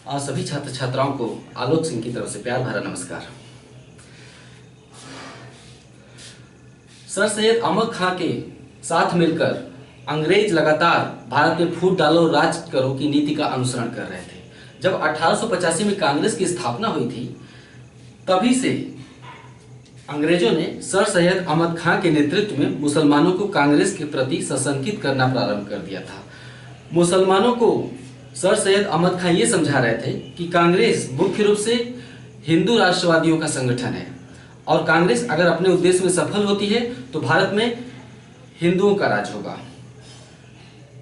सभी छात्र छात्राओं को आलोक सिंह की तरफ से प्यार भरा नमस्कार। सर सैयद अहमद खां के साथ मिलकर अंग्रेज लगातार भारत में फूट डालो राज करो की नीति का अनुसरण कर रहे थे। जब 1885 में कांग्रेस की स्थापना हुई थी, तभी से अंग्रेजों ने सर सैयद अहमद खां के नेतृत्व में मुसलमानों को कांग्रेस के प्रति सशंकित करना प्रारंभ कर दिया था। मुसलमानों को सर सैयद अहमद खां ये समझा रहे थे कि कांग्रेस मुख्य रूप से हिंदू राष्ट्रवादियों का संगठन है और कांग्रेस अगर अपने उद्देश्य में सफल होती है तो भारत में हिंदुओं का राज होगा।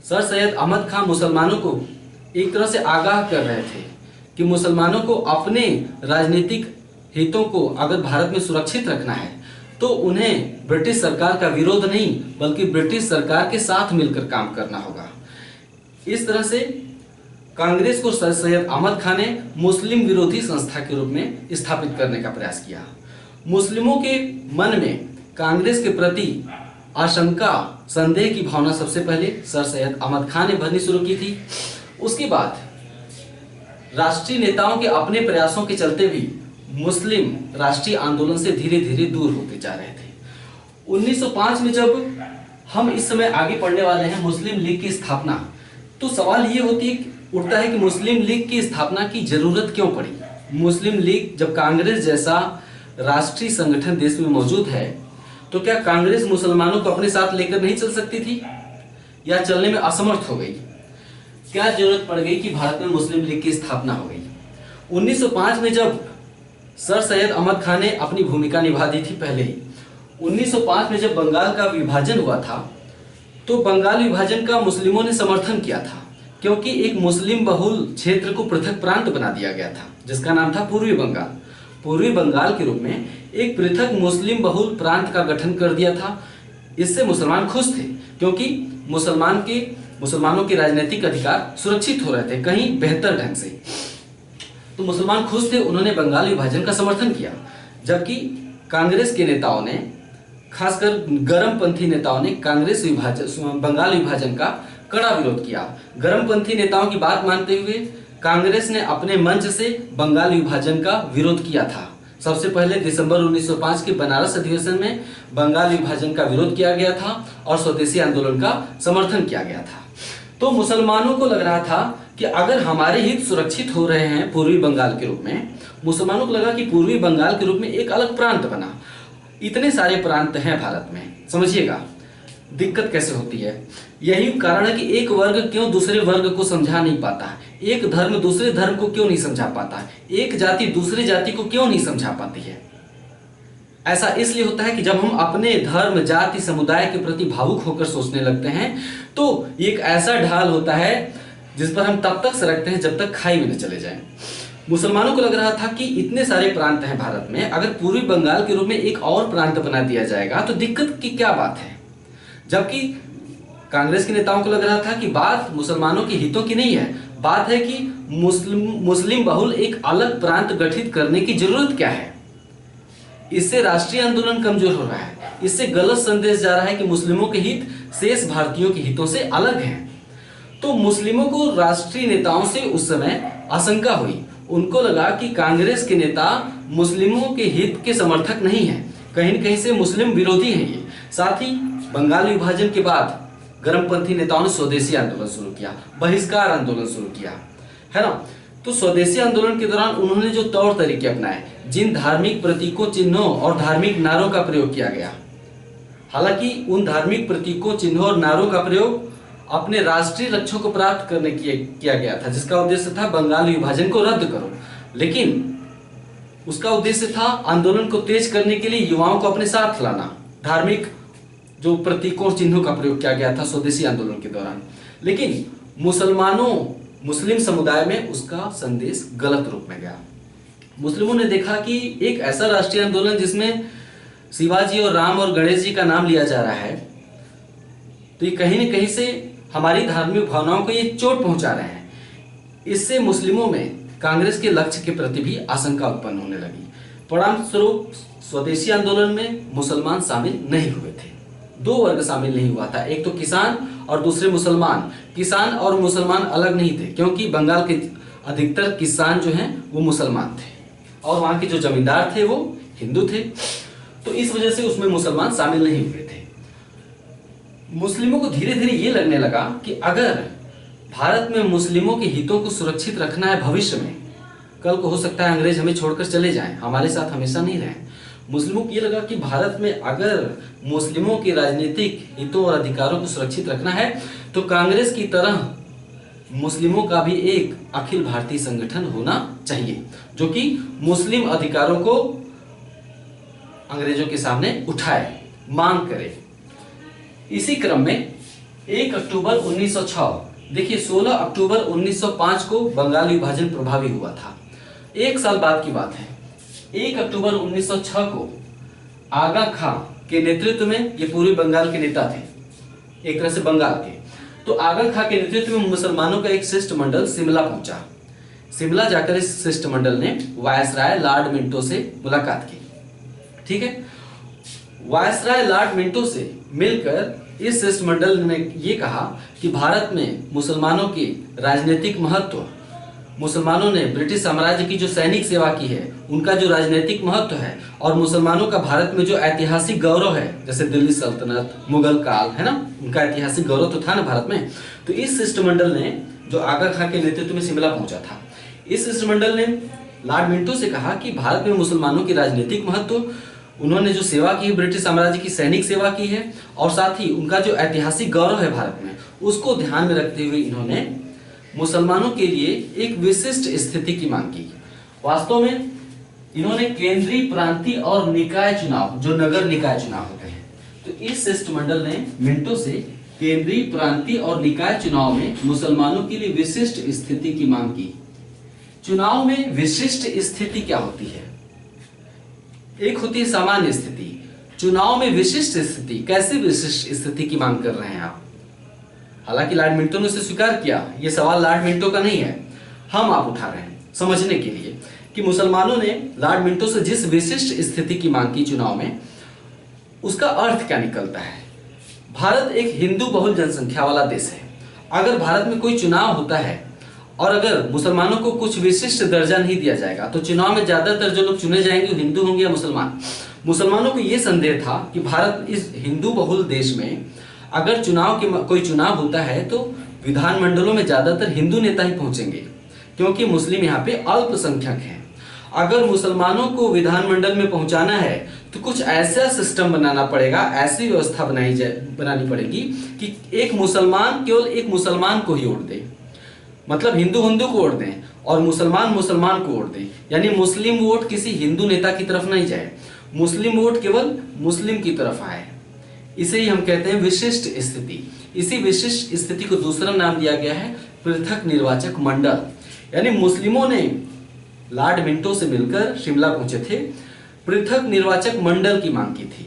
सर सैयद अहमद खां मुसलमानों को एक तरह से आगाह कर रहे थे कि मुसलमानों को अपने राजनीतिक हितों को अगर भारत में सुरक्षित रखना है तो उन्हें ब्रिटिश सरकार का विरोध नहीं बल्कि ब्रिटिश सरकार के साथ मिलकर काम करना होगा। इस तरह से कांग्रेस को सर सैयद अहमद खां ने मुस्लिम विरोधी संस्था के रूप में स्थापित करने का प्रयास किया। मुस्लिमों के मन में कांग्रेस के प्रति आशंका संदेह की भावना सबसे पहले सर सैयद अहमद खां ने भरनी शुरू की थी। उसके बाद राष्ट्रीय नेताओं के अपने प्रयासों के चलते भी मुस्लिम राष्ट्रीय आंदोलन से धीरे धीरे दूर होते जा रहे थे। 1905 में जब हम इस समय आगे पढ़ने वाले हैं मुस्लिम लीग की स्थापना, तो सवाल ये उठता है कि मुस्लिम लीग की स्थापना की जरूरत क्यों पड़ी। मुस्लिम लीग जब कांग्रेस जैसा राष्ट्रीय संगठन देश में मौजूद है तो क्या कांग्रेस मुसलमानों को अपने साथ लेकर नहीं चल सकती थी या चलने में असमर्थ हो गई? क्या जरूरत पड़ गई कि भारत में मुस्लिम लीग की स्थापना हो गई? 1905 में जब सर सैयद अहमद खां ने अपनी भूमिका निभा दी थी पहले ही। 1905 में जब बंगाल का विभाजन हुआ था तो बंगाल विभाजन का मुस्लिमों ने समर्थन किया था, क्योंकि एक मुस्लिम बहुल क्षेत्र को पृथक प्रांत बना दिया गया था जिसका नाम था पूर्वी बंगाल। पूर्वी बंगाल के रूप में एक पृथक मुस्लिम बहुल प्रांत का गठन कर दिया था। इससे मुसलमान खुश थे क्योंकि मुसलमानों के राजनीतिक अधिकार सुरक्षित हो रहे थे कहीं बेहतर ढंग से। तो मुसलमान खुश थे, उन्होंने बंगाल विभाजन का समर्थन किया। जबकि कांग्रेस के नेताओं ने, खासकर गरमपंथी नेताओं ने बंगाल विभाजन का कड़ा विरोध किया। गरमपंथी नेताओं की बात मानते हुए कांग्रेस ने अपने मंच से बंगाल विभाजन का विरोध किया था। सबसे पहले दिसंबर 1905 के बनारस अधिवेशन में बंगाल विभाजन का विरोध किया गया था और स्वदेशी आंदोलन का समर्थन किया गया था। तो मुसलमानों को लग रहा था कि अगर हमारे हित सुरक्षित हो रहे हैं पूर्वी बंगाल के रूप में, मुसलमानों को लगा कि पूर्वी बंगाल के रूप में एक अलग प्रांत बना। इतने सारे प्रांत हैं भारत में, समझिएगा दिक्कत कैसे होती है। यही कारण है कि एक वर्ग क्यों दूसरे वर्ग को समझा नहीं पाता, एक धर्म दूसरे धर्म को क्यों नहीं समझा पाता, एक जाति दूसरी जाति को क्यों नहीं समझा पाती है। ऐसा इसलिए होता है कि जब हम अपने धर्म जाति समुदाय के प्रति भावुक होकर सोचने लगते हैं तो एक ऐसा ढाल होता है जिस पर हम तब तक सरकते हैं जब तक खाई में न चले जाएं। मुसलमानों को लग रहा था कि इतने सारे प्रांत हैं भारत में, अगर पूर्वी बंगाल के रूप में एक और प्रांत बना दिया जाएगा तो दिक्कत की क्या बात है। जबकि कांग्रेस के नेताओं को लग रहा था कि बात मुसलमानों के हितों की नहीं है, बात है कि मुस्लिम बहुल एक अलग प्रांत गठित करने की जरूरत क्या है। इससे राष्ट्रीय आंदोलन कमजोर हो रहा है, इससे गलत संदेश जा रहा है कि मुस्लिमों के हित शेष भारतीयों के हितों से अलग हैं। तो मुस्लिमों को राष्ट्रीय नेताओं से उस समय आशंका हुई। उनको लगा कि कांग्रेस के नेता मुस्लिमों के हित के समर्थक नहीं है, कहीं न कहीं से मुस्लिम विरोधी हैं ये। साथ ही बंगाल विभाजन के बाद गरमपंथी नेताओं ने स्वदेशी आंदोलन शुरू किया, बहिष्कार आंदोलन शुरू किया, है ना। तो स्वदेशी आंदोलन के दौरान उन्होंने जो तौर तरीके अपनाए, जिन धार्मिक प्रतीकों, चिन्हों और धार्मिक नारों का प्रयोग किया गया, हालांकि उन धार्मिक प्रतीकों, चिन्हों और नारों का प्रयोग अपने राष्ट्रीय लक्ष्यों को प्राप्त करने किया गया था, जिसका उद्देश्य था बंगाल विभाजन को रद्द करो। लेकिन उसका उद्देश्य था आंदोलन को तेज करने के लिए युवाओं को अपने साथ लाना। धार्मिक जो प्रतीकों और चिन्हों का प्रयोग किया गया था स्वदेशी आंदोलन के दौरान, लेकिन मुस्लिम समुदाय में उसका संदेश गलत रूप में गया। मुस्लिमों ने देखा कि एक ऐसा राष्ट्रीय आंदोलन जिसमें शिवाजी और राम और गणेश जी का नाम लिया जा रहा है, तो ये कहीं न कहीं से हमारी धार्मिक भावनाओं को ये चोट पहुंचा रहे हैं। इससे मुस्लिमों में कांग्रेस के लक्ष्य के प्रति भी आशंका उत्पन्न होने लगी। परिणाम स्वरूप स्वदेशी आंदोलन में मुसलमान शामिल नहीं हुए थे। दो वर्ग शामिल नहीं हुआ था, एक तो किसान और दूसरे मुसलमान। किसान और मुसलमान अलग नहीं थे क्योंकि बंगाल के अधिकतर किसान जो हैं वो मुसलमान थे और वहाँ के जो जमींदार थे वो हिंदू थे। तो इस वजह से उसमें मुसलमान शामिल नहीं हुए थे। मुस्लिमों को धीरे धीरे ये लगने लगा कि अगर भारत में मुस्लिमों के हितों को सुरक्षित रखना है भविष्य में, कल को हो सकता है अंग्रेज हमें छोड़कर चले जाएं, हमारे साथ हमेशा नहीं रहें। मुस्लिमों को ये लगा कि भारत में अगर मुस्लिमों के राजनीतिक हितों और अधिकारों को सुरक्षित रखना है तो कांग्रेस की तरह मुस्लिमों का भी एक अखिल भारतीय संगठन होना चाहिए जो कि मुस्लिम अधिकारों को अंग्रेजों के सामने उठाए, मांग करे। इसी क्रम में 1 अक्टूबर 1906, देखिए 16 अक्टूबर 1905 को बंगाल विभाजन प्रभावी हुआ था। एक साल बाद की बात है। 1 अक्टूबर 1906 को आगा खां के नेतृत्व में, ये पूर्वी बंगाल के नेता थे एक तरह से बंगाल के, तो आगा खां के नेतृत्व में मुसलमानों का एक शिष्टमंडल शिमला पहुंचा। शिमला जाकर इस शिष्टमंडल ने वायसराय लॉर्ड मिंटो से मुलाकात की। ठीक है, वायसराय लॉर्ड मिंटो से मिलकर इस शिष्टमंडल ने ये कहा कि भारत में मुसलमानों के राजनीतिक महत्व, मुसलमानों ने ब्रिटिश साम्राज्य की जो सैनिक सेवा की है उनका जो राजनीतिक महत्व है, और मुसलमानों का भारत में जो ऐतिहासिक गौरव है, जैसे दिल्ली सल्तनत, मुगल काल, है ना, उनका ऐतिहासिक गौरव तो था ना भारत में। तो इस शिष्टमंडल ने, जो आगा खां के नेतृत्व में शिमला पहुंचा था, इस शिष्टमंडल ने लॉर्ड मिंटो से कहा कि भारत में मुसलमानों की राजनीतिक महत्व, उन्होंने जो सेवा की, ब्रिटिश साम्राज्य की सैनिक सेवा की है, और साथ ही उनका जो ऐतिहासिक गौरव है भारत में, उसको ध्यान में रखते हुए इन्होंने मुसलमानों के लिए एक विशिष्ट स्थिति की मांग की। वास्तव में इन्होंने केंद्रीय, प्रांतीय और निकाय चुनाव, जो नगर निकाय चुनाव होते हैं, तो इस शिष्टमंडल ने मिंटो से केंद्रीय, प्रांतीय और निकाय चुनाव में मुसलमानों के लिए विशिष्ट स्थिति की मांग की। चुनाव में विशिष्ट स्थिति क्या होती है? एक होती है सामान्य स्थिति, चुनाव में विशिष्ट स्थिति, कैसे विशिष्ट स्थिति की मांग कर रहे हैं आप? हालांकि लॉर्ड मिंटो ने उसे स्वीकार किया, ये सवाल लॉर्ड मिंटो का नहीं है, हम आप उठा रहे हैं समझने के लिए कि मुसलमानों ने लॉर्ड मिंटो से जिस विशिष्ट स्थिति की मांग की चुनाव में, उसका अर्थ क्या निकलता है। भारत एक हिंदू बहुल जनसंख्या वाला देश है। अगर भारत में कोई चुनाव होता है और अगर मुसलमानों को कुछ विशिष्ट दर्जा नहीं दिया जाएगा तो चुनाव में ज्यादातर जो लोग चुने जाएंगे वो हिंदू होंगे या मुसलमान। मुसलमानों को ये संदेह था कि भारत इस हिंदू बहुल देश में अगर कोई चुनाव होता है तो विधानमंडलों में ज्यादातर हिंदू नेता ही पहुंचेंगे, क्योंकि मुस्लिम यहाँ पे अल्पसंख्यक हैं। अगर मुसलमानों को विधानमंडल में पहुंचाना है तो कुछ ऐसा सिस्टम बनाना पड़ेगा, ऐसी व्यवस्था बनानी पड़ेगी कि एक मुसलमान केवल एक मुसलमान को ही वोट दे, मतलब हिंदू हिंदू को वोट दें और मुसलमान मुसलमान को वोट दें, यानी मुस्लिम वोट किसी हिंदू नेता की तरफ नहीं जाए, मुस्लिम वोट केवल मुस्लिम की तरफ आए। इसे ही हम कहते हैं विशिष्ट स्थिति। इसी विशिष्ट स्थिति को दूसरा नाम दिया गया है पृथक निर्वाचक मंडल। यानी मुस्लिमों ने लॉर्ड मिंटो से मिलकर शिमला पहुंचे थे, पृथक निर्वाचक मंडल की मांग की थी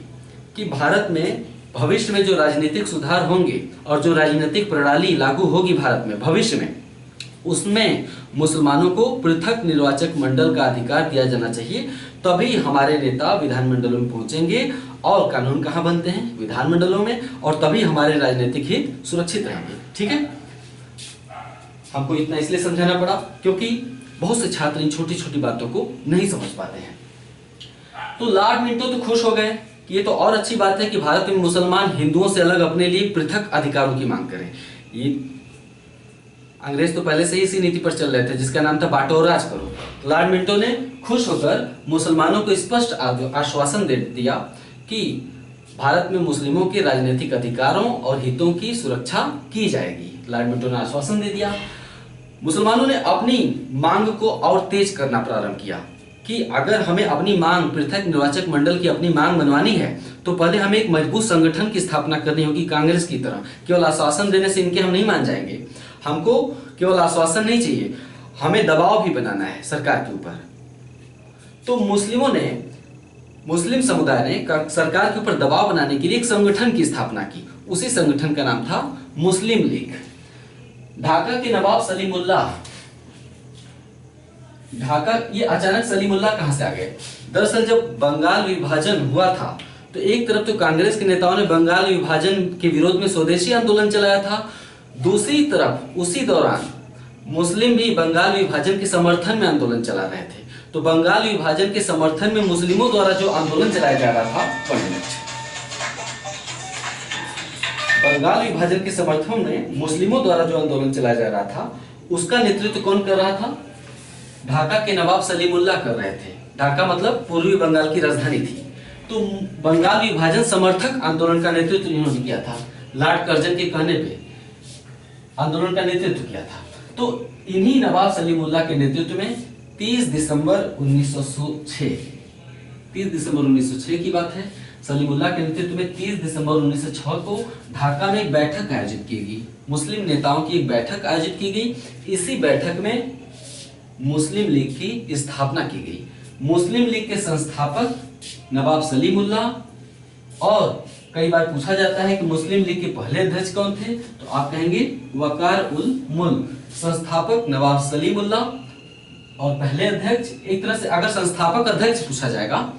कि भारत में भविष्य में जो राजनीतिक सुधार होंगे और जो राजनीतिक प्रणाली लागू होगी भारत में भविष्य में, उसमें मुसलमानों को पृथक निर्वाचक मंडल का अधिकार दिया जाना चाहिए, तभी हमारे नेता विधानमंडलों में पहुंचेंगे और कानून कहाँ बनते हैं? विधानमंडलों में, और तभी हमारे राजनीतिक हित सुरक्षित रहेंगे। ठीक है, हमको इतना इसलिए समझाना पड़ा क्योंकि बहुत से छात्र इन छोटी छोटी बातों को नहीं समझ पाते हैं। तो लॉर्ड मिंटो तो खुश हो गए कि ये तो और अच्छी बात है कि भारत में मुसलमान हिंदुओं से अलग अपने लिए पृथक अधिकारों की मांग करें। ये अंग्रेज तो पहले से ही इसी नीति पर चल रहे थे जिसका नाम था बांटो और राज करो। लॉर्ड मिंटो ने खुश होकर मुसलमानों को स्पष्ट आश्वासन दे दिया कि भारत में मुस्लिमों के राजनीतिक अधिकारों और हितों की सुरक्षा की जाएगी। लॉर्ड मिंटो ने आश्वासन दे दिया। मुसलमानों ने अपनी मांग को और तेज करना प्रारंभ किया कि अगर हमें अपनी मांग, पृथक निर्वाचक मंडल की अपनी मांग मनवानी है तो पहले हमें एक मजबूत संगठन की स्थापना करनी होगी कांग्रेस की तरह। केवल आश्वासन देने से इनके हम नहीं मान जाएंगे, हमको केवल आश्वासन नहीं चाहिए, हमें दबाव भी बनाना है सरकार के ऊपर। तो मुस्लिम समुदाय ने सरकार के ऊपर दबाव बनाने के लिए एक संगठन की स्थापना की। उसी संगठन का नाम था मुस्लिम लीग। ढाका के नवाब सलीमुल्लाह, ढाका, ये अचानक सलीमुल्लाह कहां से आ गए? दरअसल जब बंगाल विभाजन हुआ था तो एक तरफ तो कांग्रेस के नेताओं ने बंगाल विभाजन के विरोध में स्वदेशी आंदोलन चलाया था, दूसरी तरफ उसी दौरान मुस्लिम भी बंगाल विभाजन के समर्थन में आंदोलन चला रहे थे। तो बंगाल विभाजन के समर्थन में मुस्लिमों द्वारा जो आंदोलन चलाया जा रहा था, बंगाल विभाजन के समर्थन में मुस्लिमों द्वारा जो आंदोलन चलाया जा रहा था, उसका नेतृत्व कौन कर रहा था? ढाका के नवाब सलीमुल्लाह कर रहे थे। ढाका मतलब पूर्वी बंगाल की राजधानी थी। तो बंगाल विभाजन समर्थक आंदोलन का नेतृत्व इन्होंने किया था। लॉर्ड कर्जन के कहने पे आंदोलन का नेतृत्व किया था। तो इन्हीं नवाब सलीमुल्लाह के नेतृत्व में 30 दिसंबर 1906 की बात है। सलीमुल्लाह के नेतृत्व में 30 दिसंबर 1906 को ढाका में एक बैठक आयोजित की गई। मुस्लिम नेताओं की एक बैठक आयोजित की गई। इसी बैठक में मुस्लिम लीग की स्थापना की गई। मुस्लिम लीग के संस्थापक नवाब सलीमुल्लाह, और कई बार पूछा जाता है कि मुस्लिम लीग के पहले अध्यक्ष कौन थे, तो आप कहेंगे वकार उल मुल्क। संस्थापक नवाब सलीमुल्लाह और पहले अध्यक्ष, एक तरह से अगर संस्थापक अध्यक्ष पूछा जाएगा,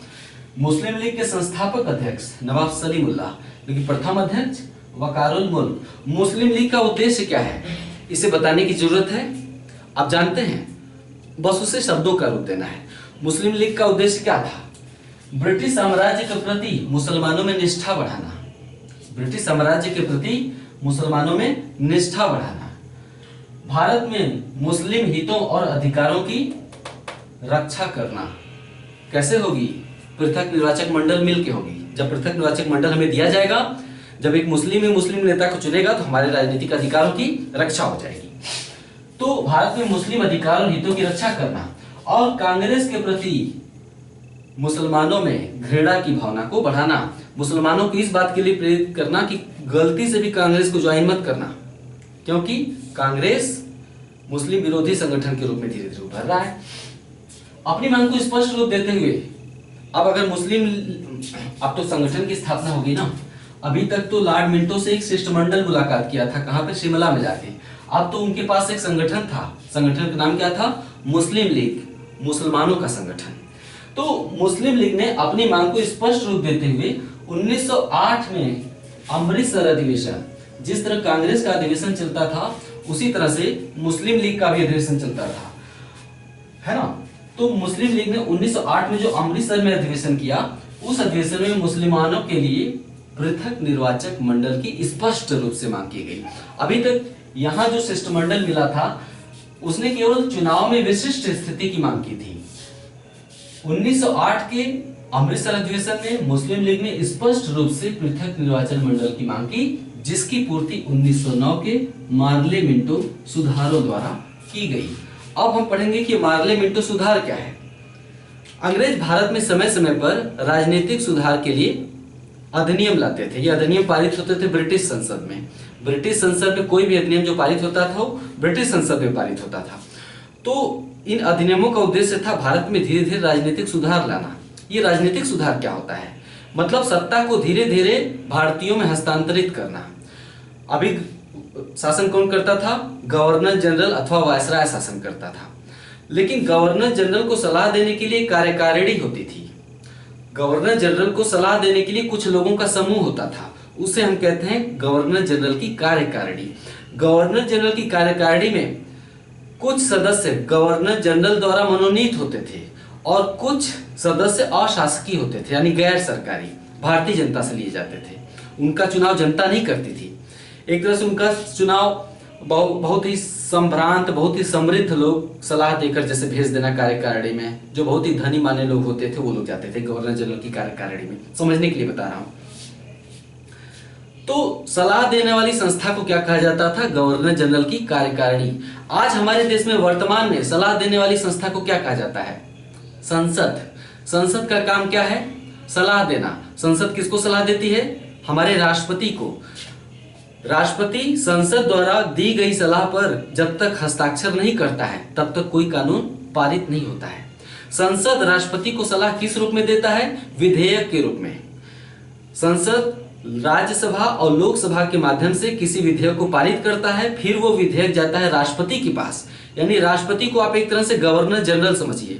मुस्लिम लीग के संस्थापक अध्यक्ष नवाब सलीमुल्लाह, लेकिन प्रथम अध्यक्ष वकारुल मुल्क। मुस्लिम लीग का उद्देश्य क्या है, इसे बताने की जरूरत है? आप जानते हैं, बस उसे शब्दों का रूप देना है। मुस्लिम लीग का उद्देश्य क्या था? ब्रिटिश साम्राज्य के प्रति मुसलमानों में निष्ठा बढ़ाना। ब्रिटिश साम्राज्य के प्रति मुसलमानों में निष्ठा बढ़ाना। भारत में मुस्लिम हितों और अधिकारों की रक्षा करना। कैसे होगी? पृथक निर्वाचक मंडल मिलकर होगी। जब पृथक निर्वाचक मंडल हमें दिया जाएगा, जब एक मुस्लिम नेता को चुनेगा, तो हमारे राजनीतिक अधिकारों की रक्षा हो जाएगी। तो भारत में मुस्लिम अधिकार और हितों की रक्षा करना और कांग्रेस के प्रति मुसलमानों में घृणा की भावना को बढ़ाना। मुसलमानों को इस बात के लिए प्रेरित करना कि गलती से भी कांग्रेस को ज्वाइन मत करना, क्योंकि कांग्रेस मुस्लिम विरोधी संगठन के रूप में धीरे धीरे उभर रहा है। अपनी मांग को स्पष्ट रूप देते हुए अब अगर अब तो संगठन की स्थापना होगी ना। अभी तक तो लॉर्ड मिंटो से एक शिष्टमंडल मुलाकात किया था, कहां पे? शिमला में जाके। अब तो उनके पास एक संगठन था। संगठन का नाम क्या था? मुस्लिम लीग, मुसलमानों का संगठन। तो मुस्लिम लीग ने अपनी मांग को स्पष्ट रूप देते हुए 1908 में अमृतसर अधिवेशन, जिस तरह कांग्रेस का अधिवेशन चलता था, उसी तरह से मुस्लिम लीग का भी अधिवेशन चलता था, है ना? तो मुस्लिम लीग ने 1908 में जो अमृतसर में अधिवेशन किया, उस अधिवेशन में मुसलमानों के लिए पृथक निर्वाचक मंडल की स्पष्ट रूप से मांग की गई। अभी तक यहाँ जो शिष्टमंडल मिला था, उसने केवल चुनाव में विशिष्ट स्थिति की मांग की थी। 1908 के अमृतसर अधिवेशन में मुस्लिम लीग ने स्पष्ट रूप से पृथक निर्वाचन मंडल की मांग की, जिसकी पूर्ति 1909 के मार्ले मिंटो सुधारों द्वारा की गई। अब हम पढ़ेंगे कि मार्ले मिंटो सुधार क्या है। अंग्रेज भारत में समय समय पर राजनीतिक सुधार के लिए अधिनियम लाते थे। ये अधिनियम पारित होते थे ब्रिटिश संसद में। ब्रिटिश संसद में कोई भी अधिनियम जो पारित होता था, वो ब्रिटिश संसद में पारित होता था। तो इन अधिनियमों का उद्देश्य था भारत में धीरे धीरे राजनीतिक सुधार लाना। ये राजनीतिक सुधार क्या होता है? मतलब सत्ता को धीरे धीरे भारतीयों में हस्तांतरित करना। अभी शासन कौन करता था? गवर्नर जनरल अथवा वायसराय शासन करता था। लेकिन गवर्नर जनरल को सलाह देने के लिए कार्यकारिणी होती थी। गवर्नर जनरल को सलाह देने के लिए कुछ लोगों का समूह होता था, उसे हम कहते हैं गवर्नर जनरल की कार्यकारिणी। गवर्नर जनरल की कार्यकारिणी में कुछ सदस्य गवर्नर जनरल द्वारा मनोनीत होते थे और कुछ सदस्य अशासकीय होते थे, यानी गैर सरकारी, भारतीय जनता से लिए जाते थे। उनका चुनाव जनता नहीं करती थी। एक तरह से उनका चुनाव बहुत ही संभ्रांत, बहुत ही समृद्ध लोग सलाह देकर जैसे भेज देना कार्यकारिणी में, जो बहुत ही धनी माने लोग होते थे, वो लोग जाते थे गवर्नर जनरल की कार्यकारिणी में। समझने के लिए बता रहा हूं। तो सलाह देने वाली संस्था को क्या कहा जाता था? गवर्नर जनरल की कार्यकारिणी। आज हमारे देश में वर्तमान में सलाह देने वाली संस्था को क्या कहा जाता है? संसद। संसद का काम क्या है? सलाह देना। संसद किसको सलाह देती है? हमारे राष्ट्रपति को। राष्ट्रपति संसद द्वारा दी गई सलाह पर जब तक हस्ताक्षर नहीं करता है, तब तक कोई कानून पारित नहीं होता है। संसद राष्ट्रपति को सलाह किस रूप में देता है? विधेयक के रूप में। संसद राज्यसभा और लोकसभा के माध्यम से किसी विधेयक को पारित करता है, फिर वो विधेयक जाता है राष्ट्रपति के पास। यानी राष्ट्रपति को आप एक तरह से गवर्नर जनरल समझिए।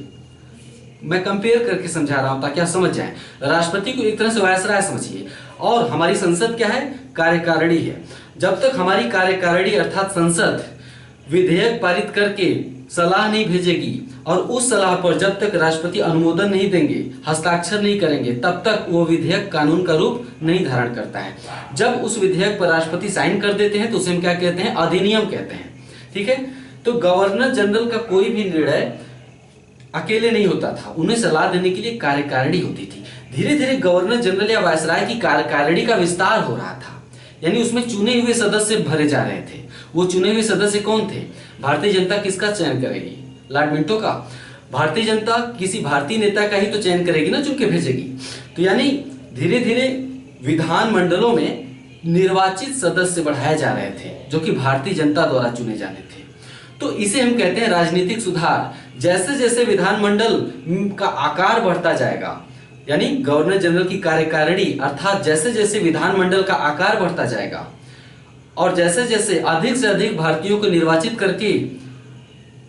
मैं कंपेयर करके समझा रहा हूं ताकि आप समझ जाएं। राष्ट्रपति को एक तरह से वायसराय समझिए, और हमारी संसद क्या है? कार्यकारिणी है। जब तक हमारी कार्यकारिणी अर्थात संसद विधेयक पारित करके सलाह नहीं भेजेगी और उस सलाह पर जब तक राष्ट्रपति अनुमोदन नहीं देंगे, हस्ताक्षर नहीं करेंगे, तब तक वो विधेयक कानून का रूप नहीं धारण करता है। जब उस विधेयक पर राष्ट्रपति साइन कर देते हैं तो उसे हम क्या कहते हैं? अधिनियम कहते हैं। ठीक है, तो गवर्नर जनरल का कोई भी निर्णय अकेले नहीं होता था, उन्हें सलाह देने के लिए कार्यकारिणी होती थी। धीरे धीरे गवर्नर जनरल या वायसराय की कार्यकारिणी का विस्तार हो रहा था, यानी उसमें चुने हुए सदस्य भरे जा रहे थे। वो चुने हुए सदस्य कौन थे? भारतीय जनता किसका चयन करेगी? लॉर्ड मिंटो का। भारतीय जनता किसी भारतीय नेता का ही तो चयन करेगी ना, चुन के भेजेगी। तो यानी धीरे धीरे विधान मंडलों में निर्वाचित सदस्य बढ़ाए जा रहे थे जो कि भारतीय जनता द्वारा चुने जाने थे। तो इसे हम कहते हैं राजनीतिक सुधार। जैसे जैसे विधानमंडल का आकार बढ़ता जाएगा, यानी गवर्नर जनरल की कार्यकारिणी अर्थात जैसे जैसे विधानमंडल का आकार बढ़ता जाएगा और जैसे जैसे अधिक से अधिक भारतीयों को निर्वाचित करके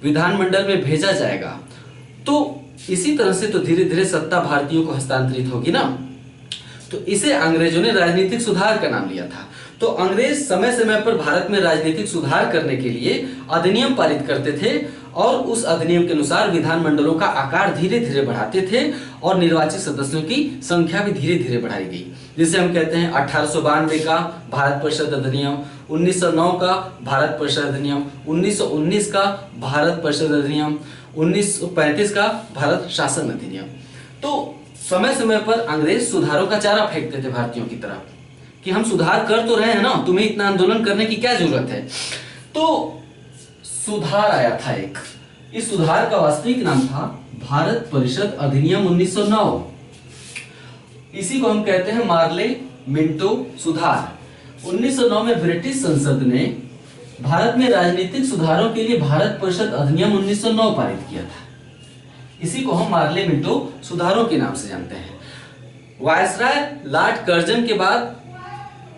विधानमंडल में भेजा जाएगा, तो इसी तरह से तो धीरे धीरे सत्ता भारतीयों को हस्तांतरित होगी ना। तो इसे अंग्रेजों ने राजनीतिक सुधार का नाम लिया था। तो अंग्रेज समय समय पर भारत में राजनीतिक सुधार करने के लिए अधिनियम पारित करते थे और उस अधिनियम के अनुसार विधानमंडलों का आकार धीरे धीरे बढ़ाते थे और निर्वाचित सदस्यों की संख्या भी धीरे धीरे बढ़ाई गई। जिसे हम कहते हैं 1892 का भारत परिषद अधिनियम, 1909 का भारत परिषद अधिनियम, 1919 का भारत परिषद अधिनियम, 1935 का भारत शासन अधिनियम। तो समय समय पर अंग्रेज सुधारों का चारा फेंकते थे भारतीयों की तरफ कि हम सुधार कर तो रहे हैं ना, तुम्हें इतना आंदोलन करने की क्या जरूरत है। तो सुधार आया था एक, इस सुधार का वास्तविक नाम था भारत परिषद अधिनियम 1909। इसी को हम कहते हैं मार्ले मिंटो सुधार। 1909 में ब्रिटिश संसद ने भारत में राजनीतिक सुधारों के लिए भारत परिषद अधिनियम 1909 पारित किया था। इसी को हम मार्ले मिंटो सुधारों के नाम से जानते हैं। वायसराय लॉर्ड कर्जन के बाद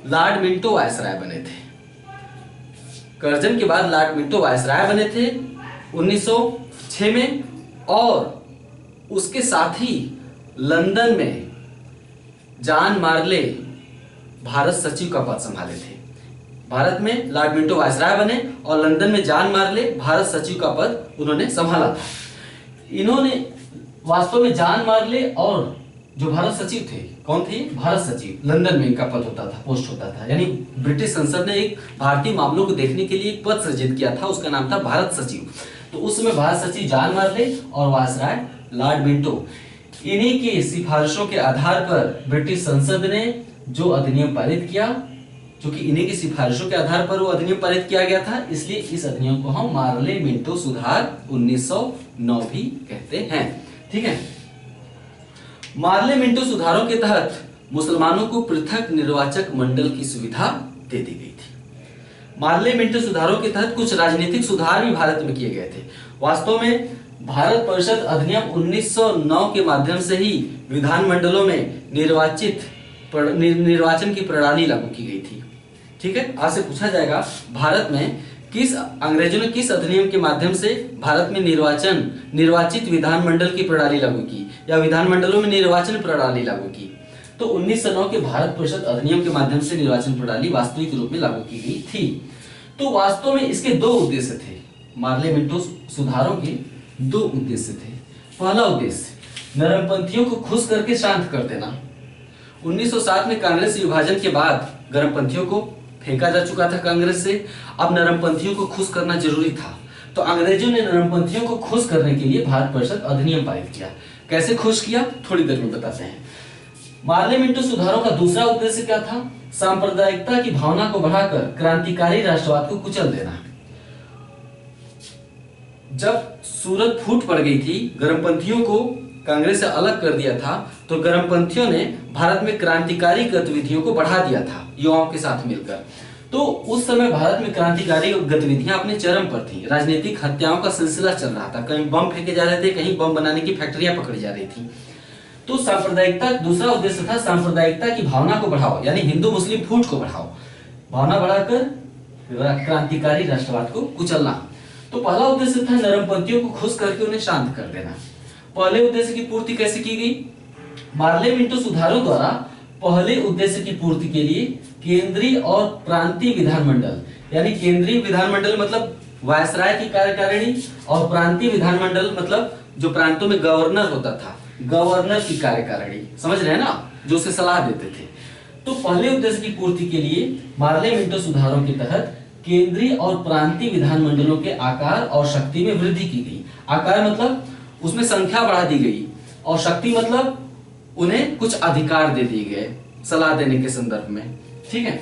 लॉर्ड मिंटो वायसराय बने थे। कर्जन के बाद लॉर्ड मिंटो वायसराय बने थे 1906 में, और उसके साथ ही लंदन में जॉन मार्ले भारत सचिव का पद संभाले थे। भारत में लॉर्ड मिंटो वायसराय बने और लंदन में जॉन मार्ले भारत सचिव का पद उन्होंने संभाला था। इन्होंने वास्तव में जॉन मार्ले और जो भारत सचिव थे, कौन थे? भारत सचिव। लंदन में इनका पद होता था, पोस्ट होता था, यानी ब्रिटिश संसद ने एक भारतीय मामलों को देखने के लिए एक पद सृजित किया था, उसका नाम था भारत सचिव। तो उस समय भारत सचिव जॉन मार्ले और वायसराय लॉर्ड मिंटो, इन्हीं की सिफारिशों के आधार पर ब्रिटिश संसद ने जो अधिनियम पारित किया, क्योंकि इन्हीं की सिफारिशों के आधार पर वो अधिनियम पारित किया गया था, इसलिए इस अधिनियम को हम मार्ले मिंटो सुधार 1909 भी कहते हैं। ठीक है, मार्ले मिंटो सुधारों के तहत मुसलमानों को पृथक निर्वाचक मंडल की सुविधा दे दी गई थी। मार्ले मिंटो सुधारों के तहत कुछ राजनीतिक सुधार भी भारत में किए गए थे। वास्तव में भारत परिषद अधिनियम 1909 के माध्यम से ही विधानमंडलों में निर्वाचन की प्रणाली लागू की गई थी। ठीक है, आज से पूछा जाएगा भारत में अंग्रेजों ने किस अधिनियम के माध्यम से भारत में निर्वाचित विधानमंडल की प्रणाली लागू की या विधानमंडलों में निर्वाचन प्रणाली लागू की। तो 1909 के भारत परिषद अधिनियम के माध्यम से निर्वाचन प्रणाली वास्तविक रूप में लागू की गई थी। तो वास्तव में इसके दो उद्देश्य थे। मार्ले मिंटो सुधारों के दो उद्देश्य थे। पहला उद्देश्य नरमपंथियों को खुश करके शांत कर देना। 1907 में कांग्रेस विभाजन के बाद गर्मपंथियों को फेंका जा चुका था कांग्रेस से, अब नरमपंथियों को खुश करना जरूरी था। तो अंग्रेजों ने नरमपंथियों को खुश करने के लिए भारत परिषद अधिनियम पारित किया। कैसे खुश किया, थोड़ी देर में बताते हैं। मार्ले मिंटो सुधारों का दूसरा उद्देश्य क्या था? सांप्रदायिकता की भावना को बढ़ाकर क्रांतिकारी राष्ट्रवाद को कुचल देना। जब सूरत फूट पड़ गई थी, गर्मपंथियों को कांग्रेस से अलग कर दिया था, तो गर्मपंथियों ने भारत में क्रांतिकारी गतिविधियों को बढ़ा दिया था युवाओं के साथ मिलकर। तो उस समय भारत में क्रांतिकारी गतिविधियां अपने चरम पर थी। राजनीतिक हत्याओं का सिलसिला चल रहा था, कहीं बम फेंके जा रहे थे, कहीं बम बनाने की फैक्ट्रियां पकड़ी जा रही थी। तो सांप्रदायिकता दूसरा उद्देश्य था, सांप्रदायिकता की भावना को बढ़ाओ, यानी हिंदू मुस्लिम फूट को बढ़ाओ, भावना बढ़ाकर क्रांतिकारी राष्ट्रवाद को कुचलना। तो पहला उद्देश्य था नरमपंथियों को खुश करके उन्हें शांत कर देना। पहले उद्देश्य की पूर्ति कैसे की गई? मार्ले मिंटो सुधारों द्वारा पहले उद्देश्य की पूर्ति के लिए केंद्रीय और प्रांतीय विधानमंडल, यानी केंद्रीय विधानमंडल मतलब वायसराय की कार्यकारिणी और प्रांतीय विधानमंडल, मतलब जो प्रांतों में गवर्नर होता था, गवर्नर की कार्यकारिणी, समझ रहे हैं ना, जो उसे सलाह देते थे। तो पहले उद्देश्य की पूर्ति के लिए मार्ले मिंटो सुधारों के तहत केंद्रीय और प्रांतीय विधानमंडलों के आकार और शक्ति में वृद्धि की गई। आकार मतलब उसमें संख्या बढ़ा दी गई, और शक्ति मतलब उन्हें कुछ अधिकार दे दिए गए सलाह देने के संदर्भ में। ठीक है,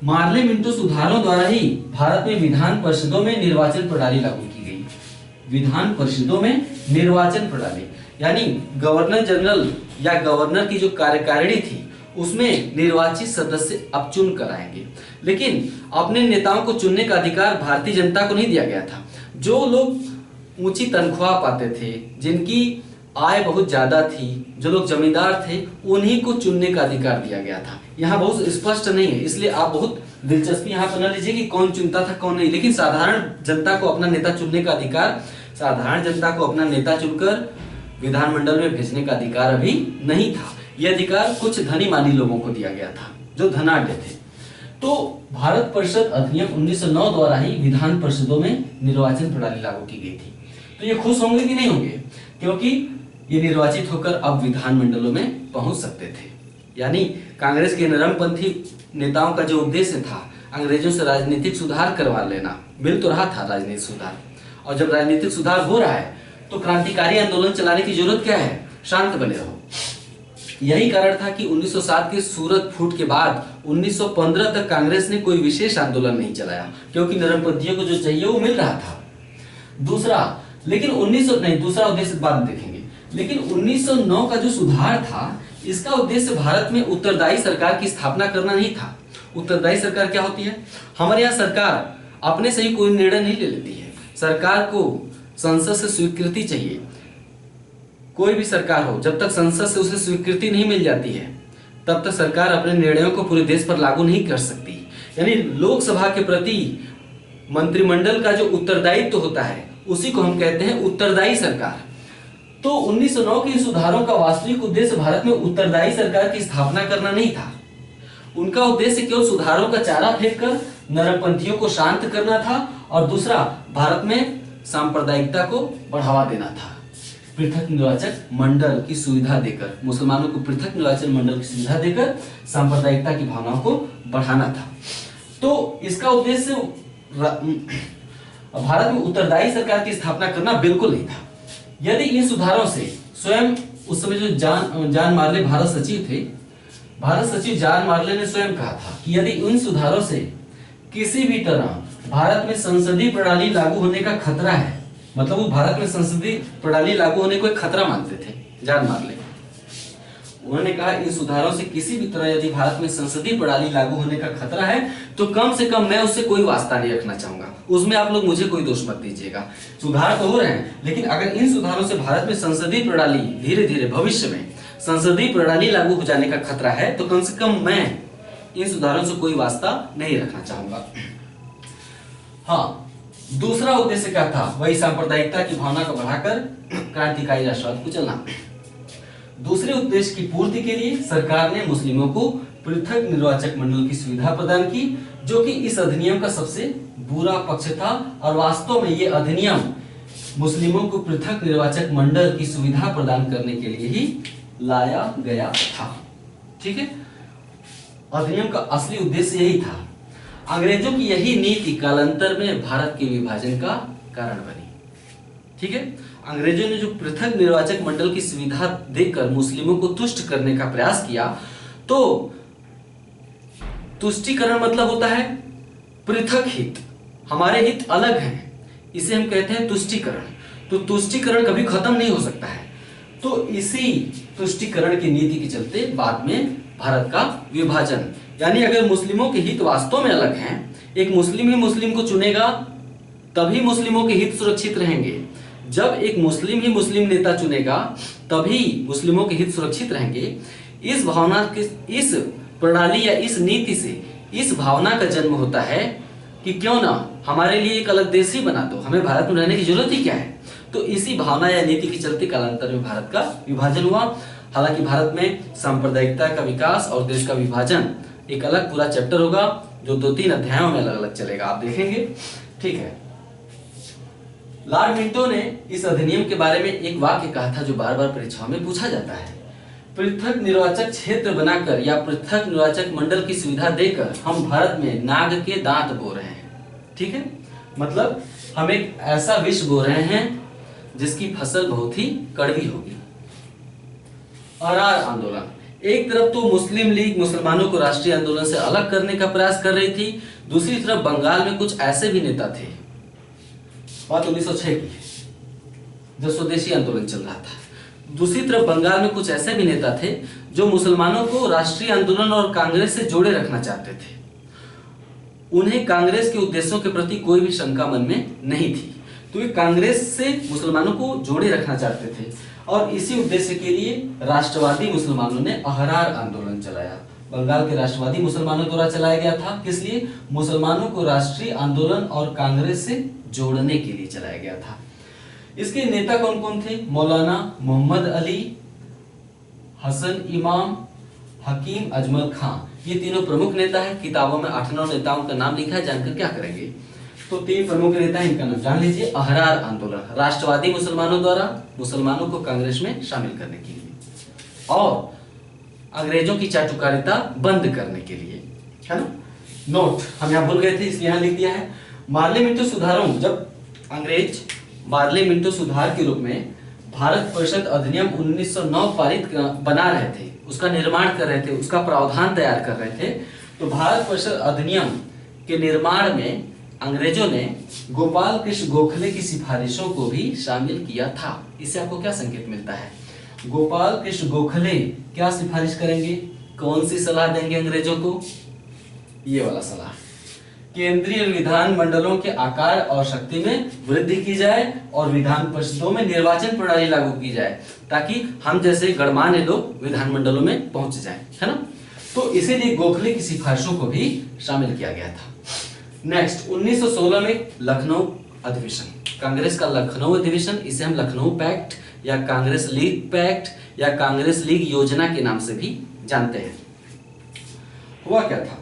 मार्ले मिंटो सुधारों द्वारा ही भारत में विधान परिषदों में निर्वाचन प्रणाली लागू की गई। विधान परिषदों में निर्वाचन प्रणाली यानी गवर्नर जनरल या गवर्नर की जो कार्यकारिणी थी उसमें निर्वाचित सदस्य अब चुन कर आएंगे, लेकिन अपने नेताओं को चुनने का अधिकार भारतीय जनता को नहीं दिया गया था। जो लोग ऊंची तनख्वाह पाते थे, जिनकी आय बहुत ज्यादा थी, जो लोग जमींदार थे, उन्हीं को चुनने का अधिकार दिया गया था। यहाँ बहुत स्पष्ट नहीं है, इसलिए आप बहुत दिलचस्पी यहाँ पर न लीजिए कि कौन चुनता था कौन नहीं, लेकिन साधारण जनता को अपना नेता चुनने का अधिकार, साधारण जनता को अपना नेता चुनकर विधानमंडल में भेजने का अधिकार अभी नहीं था। यह अधिकार कुछ धनी मानी लोगों को दिया गया था जो धनाढ्य थे। तो भारत परिषद अधिनियम 1909 द्वारा ही विधान परिषदों में निर्वाचन प्रणाली लागू की गई थी। तो ये खुश होंगे कि नहीं होंगे, क्योंकि ये निर्वाचित होकर अब विधानमंडलों में पहुंच सकते थे। यानी कांग्रेस के नरमपंथी नेताओं का जो उद्देश्य था अंग्रेजों से राजनीतिक सुधार करवा लेना, मिल तो रहा था राजनीतिक सुधार, और जब राजनीतिक सुधार हो रहा है तो क्रांतिकारी आंदोलन चलाने की जरूरत क्या है, शांत बने रहो। यही कारण था कि 1907 के सूरत फूट के बाद 1915 तक कांग्रेस ने कोई विशेष आंदोलन नहीं चलाया, क्योंकि नरमपंथियों को जो चाहिए वो मिल रहा था। दूसरा उद्देश्य बाद में देखेंगे, लेकिन 1909 का जो सुधार था इसका उद्देश्य भारत में उत्तरदायी सरकार की स्थापना करना नहीं था। उत्तरदायी सरकार क्या होती है? हमारे यहाँ सरकार अपने से ही कोई निर्णय नहीं ले लेती है, सरकार को संसद से स्वीकृति चाहिए। कोई भी सरकार हो, जब तक संसद से उसे स्वीकृति नहीं मिल जाती है तब तक सरकार अपने निर्णयों को पूरे देश पर लागू नहीं कर सकती। यानी लोकसभा के प्रति मंत्रिमंडल का जो उत्तरदायित्व होता है उसी को हम कहते हैं उत्तरदायी सरकार। तो 1909 के सुधारों का वास्तविक उद्देश्य भारत में उत्तरदायी सरकार की स्थापना करना नहीं था। उनका उद्देश्य केवल सुधारों का चारा फेंककर नरमपंथियों को शांत करना था, और दूसरा भारत में सांप्रदायिकता को बढ़ावा देना था। पृथक निर्वाचक मंडल की सुविधा देकर, मुसलमानों को पृथक निर्वाचन मंडल की सुविधा देकर सांप्रदायिकता की भावनाओं को बढ़ाना था। तो इसका उद्देश्य भारत में उत्तरदायी सरकार की स्थापना करना बिल्कुल नहीं था। यदि इन सुधारों से स्वयं उस समय जो जॉन मार्ले भारत सचिव थे, भारत सचिव जॉन मार्ले ने स्वयं कहा था कि यदि इन सुधारों से किसी भी तरह भारत में संसदीय प्रणाली लागू होने का खतरा है, मतलब वो भारत में संसदीय प्रणाली लागू होने को एक खतरा मानते थे जॉन मार्ले। उन्होंने कहा इन सुधारों से किसी भी तरह यदि भारत में संसदीय प्रणाली लागू होने का खतरा है तो कम से कम मैं उससे कोई वास्ता नहीं रखना चाहूंगा, उसमें आप लोग मुझे कोई दोष मत दीजिएगा। सुधार तो हो रहे हैं, लेकिन अगर इन सुधारों से भारत में संसदीय प्रणाली धीरे धीरे भविष्य में संसदीय प्रणाली लागू हो जाने का खतरा है तो कम से कम मैं इन सुधारों से कोई वास्ता नहीं रखना चाहूंगा। हाँ, दूसरा उद्देश्य क्या था? वही सांप्रदायिकता की भावना को बढ़ाकर क्रांतिकारी राष्ट्रवाद को चलना। दूसरे उद्देश्य की पूर्ति के लिए सरकार ने मुस्लिमों को पृथक निर्वाचक मंडल की सुविधा प्रदान की, जो कि इस अधिनियम का सबसे बुरा पक्ष था, और वास्तव में यह अधिनियम मुस्लिमों को पृथक निर्वाचक मंडल की सुविधा प्रदान करने के लिए ही लाया गया था। ठीक है, अधिनियम का असली उद्देश्य यही था। अंग्रेजों की यही नीति कालांतर में भारत के विभाजन का कारण बनी। ठीक है, अंग्रेजों ने जो पृथक निर्वाचक मंडल की सुविधा देकर मुस्लिमों को तुष्ट करने का प्रयास किया, तो तुष्टिकरण मतलब होता है पृथक हित, हमारे हित अलग हैं, इसे हम कहते हैं तुष्टिकरण। तो तुष्टिकरण कभी खत्म नहीं हो सकता है। तो इसी तुष्टिकरण की नीति के चलते बाद में भारत का विभाजन, यानी अगर मुस्लिमों के हित वास्तव में अलग हैं, एक मुस्लिम ही मुस्लिम को चुनेगा तभी मुस्लिमों के हित सुरक्षित रहेंगे। जब एक मुस्लिम ही मुस्लिम नेता चुनेगा तभी मुस्लिमों के हित सुरक्षित रहेंगे। इस भावना के, इस प्रणाली या इस नीति से इस भावना का जन्म होता है कि क्यों ना हमारे लिए एक अलग देश ही बना दो, हमें भारत में रहने की जरूरत ही क्या है। तो इसी भावना या नीति के चलते कालांतर में भारत का विभाजन हुआ। हालांकि भारत में सांप्रदायिकता का विकास और देश का विभाजन एक अलग पूरा चैप्टर होगा, जो 2-3 अध्यायों में अलग अलग चलेगा, आप देखेंगे। ठीक है। लॉर्ड मिंटो ने इस अधिनियम के बारे में एक वाक्य कहा था जो बार बार परीक्षाओं में पूछा जाता है। पृथक निर्वाचक क्षेत्र बनाकर या पृथक निर्वाचक मंडल की सुविधा देकर हम भारत में नाग के दांत बो रहे हैं। ठीक है, मतलब हम एक ऐसा विष बो रहे हैं जिसकी फसल बहुत ही कड़वी होगी। अहरार आंदोलन, एक तरफ तो मुस्लिम लीग मुसलमानों को राष्ट्रीय आंदोलन से अलग करने का प्रयास कर रही थी, दूसरी तरफ बंगाल में कुछ ऐसे भी नेता थे, बात 1906 की जब स्वदेशी आंदोलन चल रहा था। दूसरी तरफ बंगाल में कुछ ऐसे भी नेता थे जो मुसलमानों को राष्ट्रीय आंदोलन और कांग्रेस से जोड़े रखना चाहते थे। उन्हें कांग्रेस के उद्देश्यों के प्रति कोई भी शंका मन में नहीं थी, तो ये कांग्रेस से मुसलमानों को जोड़े रखना चाहते थे और इसी उद्देश्य के लिए राष्ट्रवादी मुसलमानों ने अहरार आंदोलन चलाया। बंगाल के राष्ट्रवादी मुसलमानों द्वारा चलाया गया था, किस लिए? मुसलमानों को राष्ट्रीय आंदोलन और कांग्रेस से जोड़ने के लिए चलाया गया था। इसके नेता कौन कौन थे? मौलाना मोहम्मद अली, हसन इमाम, हकीम अजमल खां, ये तीनों प्रमुख नेता हैं। किताबों में 8-9 नेताओं का नाम लिखा है, जानकर क्या करेंगे? तो 3 प्रमुख नेता हैं, इनका नाम जान लीजिए। अहरार आंदोलन, राष्ट्रवादी मुसलमानों द्वारा मुसलमानों को कांग्रेस में शामिल करने के लिए और अंग्रेजों की चाटुकारिता बंद करने के लिए, है ना। नोट हम यहाँ भूल गए थे इसलिए यहाँ लिख दिया है। मार्ले मिंटो सुधारों, जब अंग्रेज मार्ले मिंटो सुधार के रूप में भारत परिषद अधिनियम 1909 पारित बना रहे थे, उसका निर्माण कर रहे थे, उसका प्रावधान तैयार कर रहे थे, तो भारत परिषद अधिनियम के निर्माण में अंग्रेजों ने गोपाल कृष्ण गोखले की सिफारिशों को भी शामिल किया था। इससे आपको क्या संकेत मिलता है? गोपाल कृष्ण गोखले क्या सिफारिश करेंगे? कौन सी सलाह देंगे अंग्रेजों को? ये वाला सलाह, केंद्रीय विधान मंडलों के आकार और शक्ति में वृद्धि की जाए और विधान परिषदों में निर्वाचन प्रणाली लागू की जाए ताकि हम जैसे गणमान्य लोग विधान मंडलों में पहुंच जाएं, है ना। तो इसीलिए गोखले की सिफारिशों को भी शामिल किया गया था। नेक्स्ट 1916 में लखनऊ अधिवेशन, कांग्रेस का लखनऊ अधिवेशन, इसे हम लखनऊ पैक्ट या कांग्रेस लीग पैक्ट या कांग्रेस लीग योजना के नाम से भी जानते हैं। हुआ क्या था?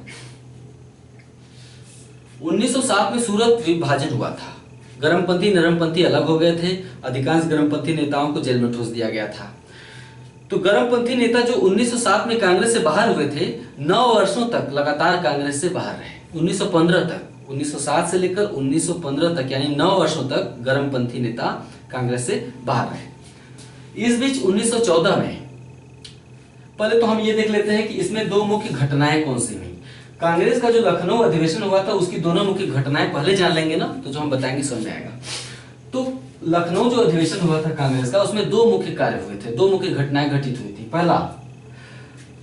1907 में सूरत विभाजन हुआ था। गरमपंथी नरमपंथी अलग हो गए थे, अधिकांश गरमपंथी नेताओं को जेल में ठूस दिया गया था। तो गरमपंथी नेता जो 1907 में कांग्रेस से बाहर हुए थे, 9 वर्षों तक लगातार कांग्रेस से बाहर रहे। 1915 तक, 1907 से लेकर 1915 तक यानी 9 वर्षों तक गरमपंथी नेता कांग्रेस से बाहर रहे। इस बीच 1914 में, पहले तो हम ये देख लेते हैं कि इसमें 2 मुख्य घटनाएं कौन सी हुई। कांग्रेस का जो लखनऊ अधिवेशन हुआ था उसकी दोनों मुख्य घटनाएं पहले जान लेंगे ना, तो जो हम बताएंगे समझ में आएगा। तो लखनऊ जो अधिवेशन हुआ था कांग्रेस का, उसमें 2 मुख्य कार्य हुए थे, 2 मुख्य घटनाएं घटित हुई थी। पहला,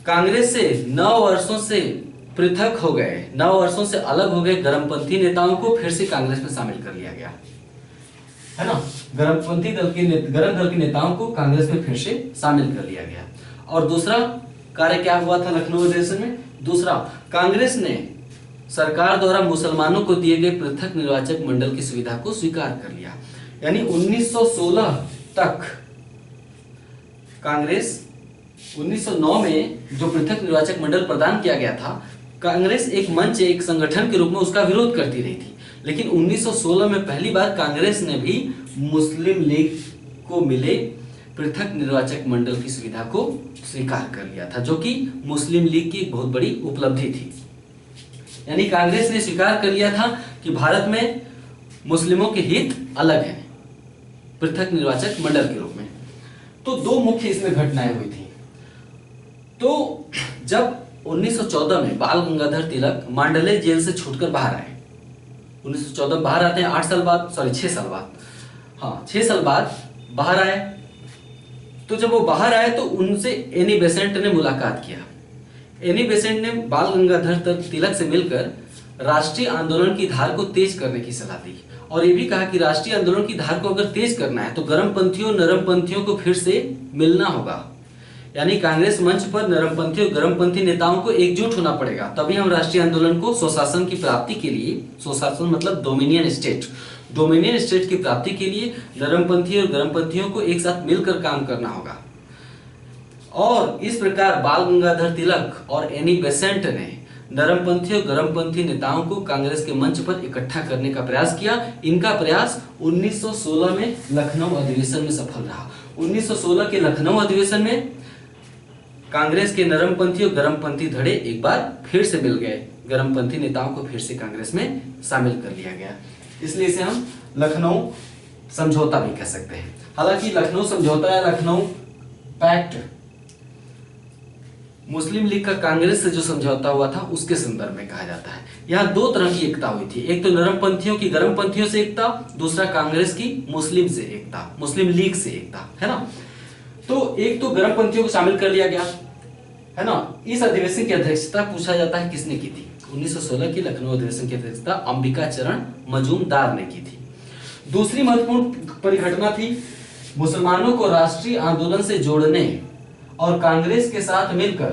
कांग्रेस से 9 वर्षों से पृथक हो गए, 9 वर्षों से अलग हो गए गरमपंथी नेताओं को फिर से कांग्रेस में शामिल कर लिया गया, है ना। गरम दल के नेताओं को कांग्रेस में फिर से शामिल कर लिया गया। और दूसरा कार्य क्या हुआ था लखनऊ अधिवेशन में? दूसरा, कांग्रेस ने सरकार द्वारा मुसलमानों को दिए गए पृथक निर्वाचक मंडल की सुविधा को स्वीकार कर लिया। यानी 1916 तक कांग्रेस, 1909 में जो पृथक निर्वाचक मंडल प्रदान किया गया था, कांग्रेस एक मंच, एक संगठन के रूप में उसका विरोध करती रही थी। लेकिन 1916 में पहली बार कांग्रेस ने भी मुस्लिम लीग को मिले पृथक निर्वाचक मंडल की सुविधा को स्वीकार कर लिया था, जो कि मुस्लिम लीग की एक बहुत बड़ी उपलब्धि थी। यानी कांग्रेस ने स्वीकार कर लिया था कि भारत में मुस्लिमों के हित अलग हैं पृथक निर्वाचक मंडल के रूप में। तो 2 मुख्य इसमें घटनाएं हुई थी। तो जब 1914 में बाल गंगाधर तिलक मांडले जेल से छूटकर बाहर आए, 1914 में बाहर आते हैं 8 साल बाद, सॉरी 6 साल बाद, हाँ 6 साल बाद बाहर आए। तो जब वो बाहर आए तो उनसे एनी बेसेंट ने मुलाकात किया। एनी बेसेंट ने बाल गंगाधर तिलक से मिलकर राष्ट्रीय आंदोलन की धार को तेज करने की सलाह दी और ये भी कहा कि राष्ट्रीय आंदोलन की धार को अगर तेज करना है तो गरमपंथियों नरमपंथियों को फिर से मिलना होगा। यानी कांग्रेस मंच पर नरमपंथी और गरमपंथी नेताओं को एकजुट होना पड़ेगा, तभी हम राष्ट्रीय आंदोलन को स्वशासन की प्राप्ति के लिए, स्वशासन मतलब डोमिनियन स्टेट की प्राप्ति के लिए नरमपंथी और गरमपंथियों को एक साथ मिलकर काम करना होगा। और इस प्रकार बाल गंगाधर तिलक और एनी बेसेंट ने नरमपंथी और गरमपंथी नेताओं को कांग्रेस के मंच पर इकट्ठा करने का प्रयास किया। इनका प्रयास 1916 में लखनऊ अधिवेशन में सफल रहा। 1916 के लखनऊ अधिवेशन में कांग्रेस के नरमपंथी और गरमपंथी धड़े एक बार फिर से मिल गए। गरमपंथी नेताओं को फिर से कांग्रेस में शामिल कर लिया गया, इसलिए इसे हम लखनऊ समझौता भी कह सकते हैं। हालांकि लखनऊ समझौता या लखनऊ पैक्ट मुस्लिम लीग का कांग्रेस से जो समझौता हुआ था उसके संदर्भ में कहा जाता है। यहाँ दो तरह की एकता हुई थी, एक तो नरमपंथियों की गरमपंथियों से एकता, दूसरा कांग्रेस की मुस्लिम से एकता, मुस्लिम लीग से एकता, है ना। तो एक तो गरमपंथियों को शामिल कर लिया गया, है ना। इस अधिवेशन की अध्यक्षता पूछा जाता है किसने की थी। 1916 की लखनऊ अधिवेशन की अध्यक्षता अंबिका चरण मजूमदार ने की थी। दूसरी महत्वपूर्ण परिघटना थी मुसलमानों को राष्ट्रीय आंदोलन से जोड़ने और कांग्रेस के साथ मिलकर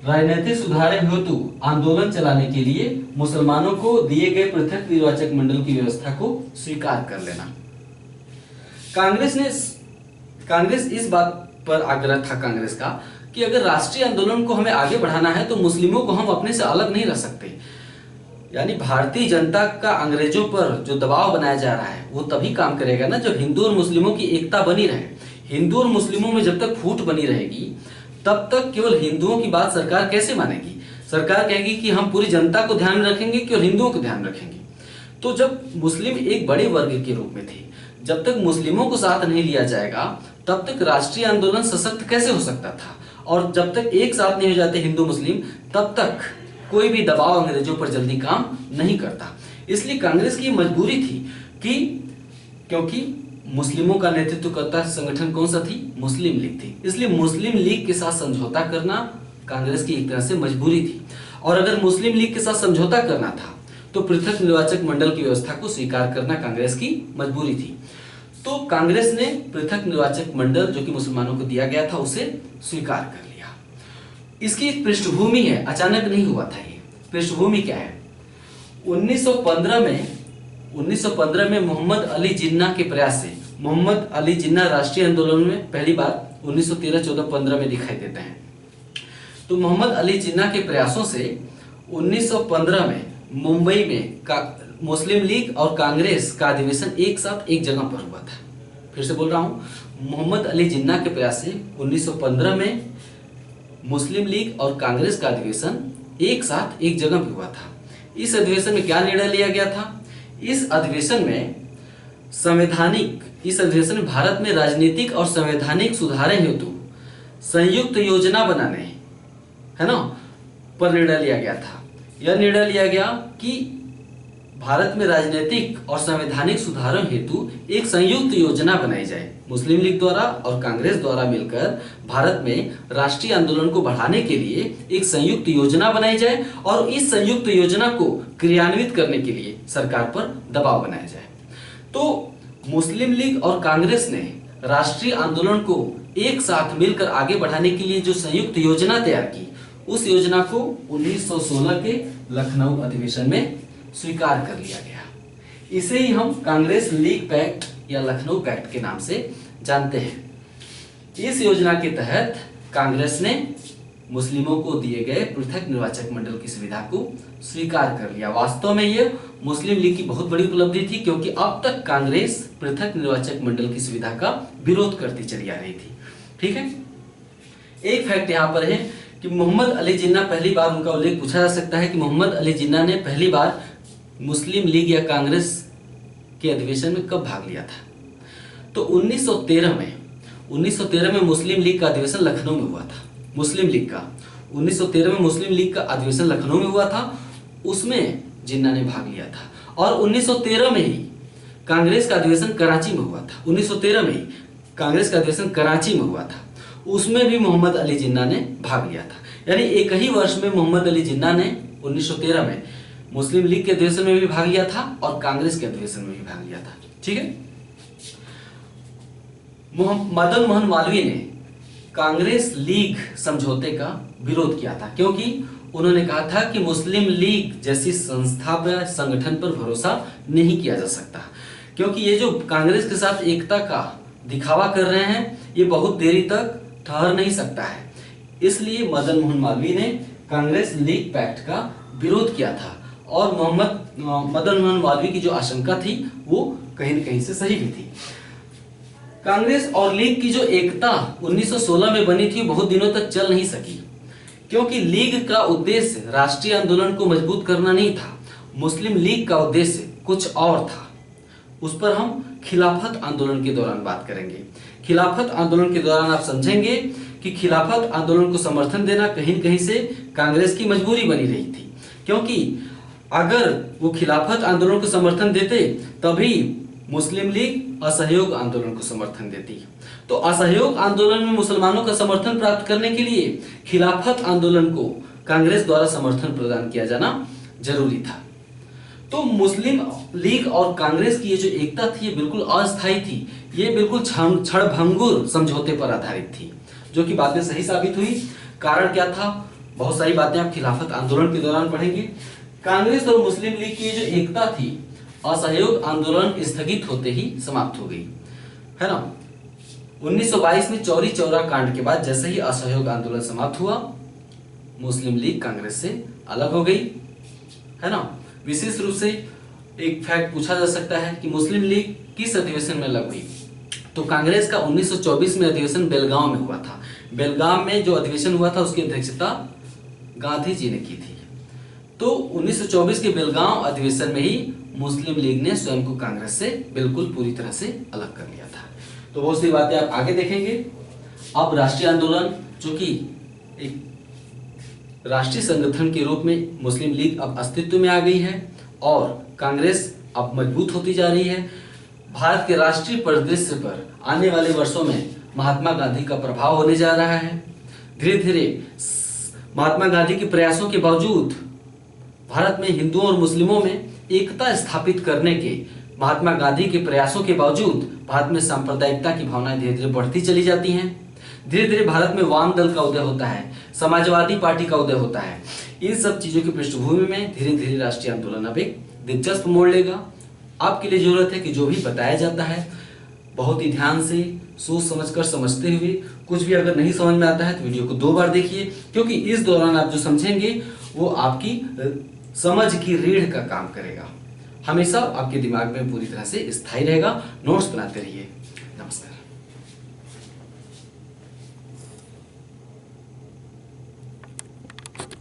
राजनीतिक सुधार हेतु आंदोलन चलाने के लिए मुसलमानों को दिए गए पृथक निर्वाचक मंडल की व्यवस्था को स्वीकार कर लेना। कांग्रेस इस बात पर आग्रह था कांग्रेस का कि अगर राष्ट्रीय आंदोलन को हमें आगे बढ़ाना है तो मुस्लिमों को हम अपने से अलग नहीं रख सकते। यानी भारतीय जनता का अंग्रेजों पर जो दबाव बनाया जा रहा है वो तभी काम करेगा ना जब हिंदू और मुस्लिमों की एकता बनी रहे। हिंदू और मुस्लिमों में जब तक फूट बनी रहेगी तब तक केवल हिंदुओं की बात सरकार कैसे मानेगी। सरकार कहेगी कि हम पूरी जनता को ध्यान में रखेंगे, केवल हिंदुओं को ध्यान रखेंगे। तो जब मुस्लिम एक बड़े वर्ग के रूप में थे, जब तक मुस्लिमों को साथ नहीं लिया जाएगा तब तक राष्ट्रीय आंदोलन सशक्त कैसे हो सकता था। और जब तक एक साथ नहीं हो जाते हिंदू मुस्लिम तब तक कोई भी दबाव अंग्रेजों पर जल्दी काम नहीं करता। इसलिए कांग्रेस की मजबूरी थी कि क्योंकि मुस्लिमों का नेतृत्व करता संगठन कौन सा थी, मुस्लिम लीग थी, इसलिए मुस्लिम लीग के साथ समझौता करना कांग्रेस की एक तरह से मजबूरी थी। और अगर मुस्लिम लीग के साथ समझौता करना था तो पृथक निर्वाचक मंडल की व्यवस्था को स्वीकार करना कांग्रेस की मजबूरी थी। तो कांग्रेस ने पृथक निर्वाचक मंडल जो कि मुसलमानों को दिया गया था उसे स्वीकार कर लिया। इसकी एक पृष्ठभूमि है, अचानक नहीं हुआ था ये। पृष्ठभूमि क्या है, 1915 में मोहम्मद अली जिन्ना के प्रयास से, मोहम्मद अली जिन्ना राष्ट्रीय आंदोलन में पहली बार 1913-14-15 में दिखाई देते हैं। तो मोहम्मद अली जिन्ना के प्रयासों से 1915 में मुंबई में मुस्लिम लीग और कांग्रेस का अधिवेशन एक साथ एक जगह पर हुआ था। फिर से बोल रहा हूं, मोहम्मद अली जिन्ना के प्रयास से 1915 में मुस्लिम लीग और कांग्रेस का अधिवेशन एक साथ एक जगह पर हुआ था। इस अधिवेशन में क्या निर्णय लिया गया था, इस अधिवेशन में भारत में राजनीतिक और संवैधानिक सुधार हेतु संयुक्त योजना बनाने, है ना, पर निर्णय लिया गया था। यह निर्णय लिया गया कि भारत में राजनीतिक और संवैधानिक सुधारों हेतु एक संयुक्त योजना बनाई जाए। मुस्लिम लीग द्वारा और कांग्रेस द्वारा मिलकर भारत में राष्ट्रीय आंदोलन को बढ़ाने के लिए एक संयुक्त योजना बनाई जाए और इस संयुक्त योजना को क्रियान्वित करने के लिए सरकार पर दबाव बनाया जाए। तो मुस्लिम लीग और कांग्रेस ने राष्ट्रीय आंदोलन को एक साथ मिलकर आगे बढ़ाने के लिए जो संयुक्त योजना तैयार की, उस योजना को 1916 के लखनऊ अधिवेशन में स्वीकार कर लिया गया। इसे ही हम कांग्रेस लीग पैक्ट या लखनऊ पैक्ट के नाम से जानते हैं। इस योजना के तहत कांग्रेस ने मुस्लिमों को दिए गए पृथक निर्वाचक मंडल की सुविधा को स्वीकार कर लिया। वास्तव में यह मुस्लिम लीग की बहुत बड़ी उपलब्धि थी, क्योंकि अब तक कांग्रेस पृथक निर्वाचक मंडल की सुविधा का विरोध करती चली आ रही थी। ठीक है, एक फैक्ट यहाँ पर है कि मोहम्मद अली जिन्ना, पहली बार उनका उल्लेख पूछा जा सकता है कि मोहम्मद अली जिन्ना ने पहली बार मुस्लिम लीग या कांग्रेस के अधिवेशन में कब भाग लिया था। तो 1913 में मुस्लिम लीग का अधिवेशन लखनऊ में हुआ था। मुस्लिम लीग का 1913 में मुस्लिम लीग का अधिवेशन लखनऊ में हुआ था, उसमें जिन्ना ने भाग लिया था। और 1913 में ही कांग्रेस का अधिवेशन कराची में हुआ था। 1913 में ही कांग्रेस का अधिवेशन कराची में हुआ था, उसमें भी मोहम्मद अली जिन्ना ने भाग लिया था। यानी एक ही वर्ष में मोहम्मद अली जिन्ना ने 1913 में मुस्लिम लीग के अधिवेशन में भी भाग लिया था और कांग्रेस के अधिवेशन में भी भाग लिया था। ठीक है, मदन मोहन मालवीय ने कांग्रेस लीग समझौते का विरोध किया था, क्योंकि उन्होंने कहा था कि मुस्लिम लीग जैसी संस्था पर, संगठन पर भरोसा नहीं किया जा सकता, क्योंकि ये जो कांग्रेस के साथ एकता का दिखावा कर रहे हैं ये बहुत देरी तक ठहर नहीं सकता है। इसलिए मदन मोहन मालवीय ने कांग्रेस लीग पैक्ट का विरोध किया था और मदन मोहन मालवीय की जो आशंका थी वो कहीं न कहीं से सही भी थी। कांग्रेस और लीग की जो एकता 1916 में बनी थी बहुत दिनों तक चल नहीं सकी, क्योंकि लीग का उद्देश्य राष्ट्रीय आंदोलन को मजबूत करना नहीं था। मुस्लिम लीग का उद्देश्य कुछ और था। उस पर हम खिलाफत आंदोलन के दौरान बात करेंगे। खिलाफत आंदोलन के दौरान आप समझेंगे कि खिलाफत आंदोलन को समर्थन देना कहीं न कहीं से कांग्रेस की मजबूरी बनी रही थी, क्योंकि अगर वो खिलाफत आंदोलन को समर्थन देते तभी मुस्लिम लीग असहयोग आंदोलन को समर्थन देती। तो असहयोग आंदोलन में मुसलमानों का समर्थन प्राप्त करने के लिए खिलाफत आंदोलन को कांग्रेस द्वारा समर्थन प्रदान किया जाना जरूरी था। तो मुस्लिम लीग और कांग्रेस की ये जो एकता थी ये बिल्कुल अस्थायी थी, ये बिल्कुल क्षणभंगुर समझौते पर आधारित थी, जो कि बाद में सही साबित हुई। कारण क्या था? बहुत सारी बातें आप खिलाफत आंदोलन के दौरान पढ़ेंगे। कांग्रेस और मुस्लिम लीग की जो एकता थी असहयोग आंदोलन स्थगित होते ही समाप्त हो गई, है ना। 1922 में चौरी चौरा कांड के बाद जैसे ही असहयोग आंदोलन समाप्त हुआ, मुस्लिम लीग कांग्रेस से अलग हो गई, है ना। विशेष रूप से एक फैक्ट पूछा जा सकता है कि मुस्लिम लीग किस अधिवेशन में अलग हुई? तो कांग्रेस का 1924 में अधिवेशन बेलगांव में हुआ था। बेलगांव में जो अधिवेशन हुआ था उसकी अध्यक्षता गांधी जी ने की थी। तो 1924 के बेलगांव अधिवेशन में ही मुस्लिम लीग ने स्वयं को कांग्रेस से बिल्कुल पूरी तरह से अलग कर लिया था। तो बहुत सी बातें आप आगे देखेंगे। अब राष्ट्रीय आंदोलन, जो कि एक राष्ट्रीय संगठन के रूप में मुस्लिम लीग अब अस्तित्व में आ गई है और कांग्रेस अब मजबूत होती जा रही है। भारत के राष्ट्रीय परिदृश्य पर आने वाले वर्षों में महात्मा गांधी का प्रभाव होने जा रहा है। धीरे धीरे महात्मा गांधी के प्रयासों के बावजूद भारत में हिंदुओं और मुस्लिमों में एकता स्थापित करने के महात्मा गांधी के प्रयासों के बावजूद भारत में सांप्रदायिकता की भावनाएं धीरे धीरे बढ़ती चली जाती हैं। धीरे धीरे भारत में वाम दल का उदय होता है, समाजवादी पार्टी का उदय होता है। इन सब चीजों की पृष्ठभूमि में धीरे धीरे राष्ट्रीय आंदोलन अब एक दिलचस्प मोड़ लेगा। आपके लिए जरूरत है कि जो भी बताया जाता है बहुत ही ध्यान से सोच समझकर समझते हुए, कुछ भी अगर नहीं समझ में आता है तो वीडियो को 2 बार देखिए, क्योंकि इस दौरान आप जो समझेंगे वो आपकी समझ की रीढ़ का काम करेगा, हमेशा आपके दिमाग में पूरी तरह से स्थायी रहेगा। नोट्स बनाते रहिए। नमस्कार।